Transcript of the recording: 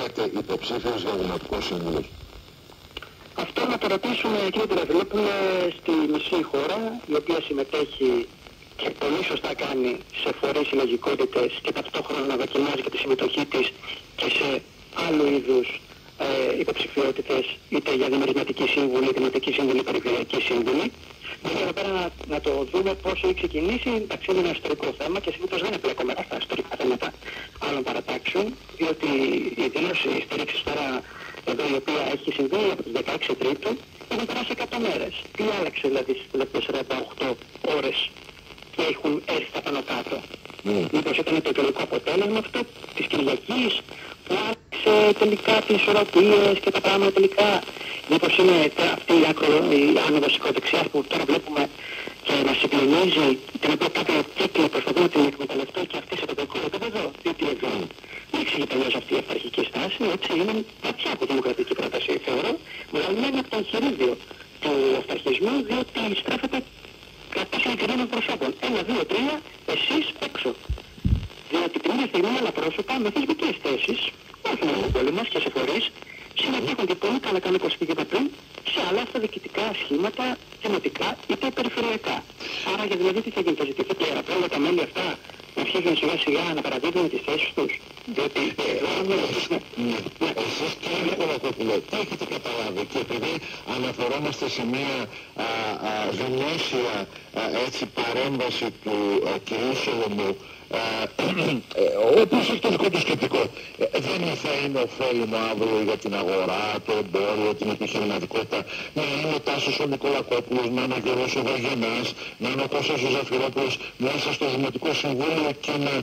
φέρετε υποψήφιος για δημοτικό σύμβουλο? Αυτό να το ρωτήσουμε κύριε Πυραδηλόπουλε στη μισή χώρα, η οποία συμμετέχει και πολύ σωστά κάνει σε φορείς συλλογικότητες και ταυτόχρονα να δοκιμάζει και τη συμμετοχή της και σε άλλου είδους υποψηφιότητες, είτε για δημοτική σύμβουλη, δημοτική σύμβουλη, περιφερειακή σύμβουλη. Βέβαια εδώ πέρα να το δούμε πώς έχει ξεκινήσει, εντάξει είναι ένα ιστορικό θέμα και συνήθως δεν επλέκομαι αυτά ιστορικά θέματα άλλων παρατάξεων, διότι η δήλωση στήριξης τώρα εδώ η οποία έχει συμβεί από τις 16 Τρίτου έχουν περάσει 100 μέρες. Τι άλλαξε δηλαδή στις τελευταίες 48 ώρες και έχουν έρθει τα πάνω κάτω? Μήπως ήταν το τελικό αποτέλεσμα αυτό της Κυριακής που άλλαξε τελικά τις ισορροπίες και τα πράγματα τελικά? Μήπως είναι αυτή η άνοδος οικοδεξιάς που τώρα βλέπουμε και μας συγκλονίζει, την οποία κάποιοι κύκλοι προσπαθούν να την εκμεταλλευτούν και αυτή σε τοπικό επίπεδο? Διότι εδώ δεν εξηγείται αλλιώς αυτή η αυταρχική στάση, έτσι είναι πατιά από δημοκρατική πρόταση, θεωρώ, βγαλμένη από το εγχειρίδιο του αυταρχισμού, διότι στρέφεται κατά συγκεκριμένων προσώπων. 1, 2, 3, εσείς έξω. Διότι την ίδια στιγμή άλλα πρόσωπα με θεσμικές θέσεις, όχι μόνο όλοι μας και σε φορείς, συμμετέχουν και πολύ καλά κάνουν όπως πήγαμε πριν, σε άλλα αυτοδιοικητικά σχήματα, θεματικά είτε περιφερειακά. Άρα για δηλαδή τι θα γίνει, θα ζητηθεί πλέον όλα τα μέλη αυτά να αρχίζουν σιγά σιγά να παραδίδουν τις θέσεις τους? Διότι εσείς κύριε Κολακόπουλο, τι έχετε καταλάβει? Και επειδή αναφερόμαστε σε μια δημόσια παρέμβαση του κυρίου Σολομού, όπως έχει το δικό του σκεπτικό, δεν θα είναι ωφέλιμο αύριο για την αγορά, το εμπόριο, την επιχειρηματικότητα, να είναι ο Τάσος ο Νικολακόπουλος, να είναι ο Γιώργος ο Βαγενάς, να είναι ο Κώστας ο Ζαφυρόπουλος μέσα στο Δημοτικό Συμβούλιο και να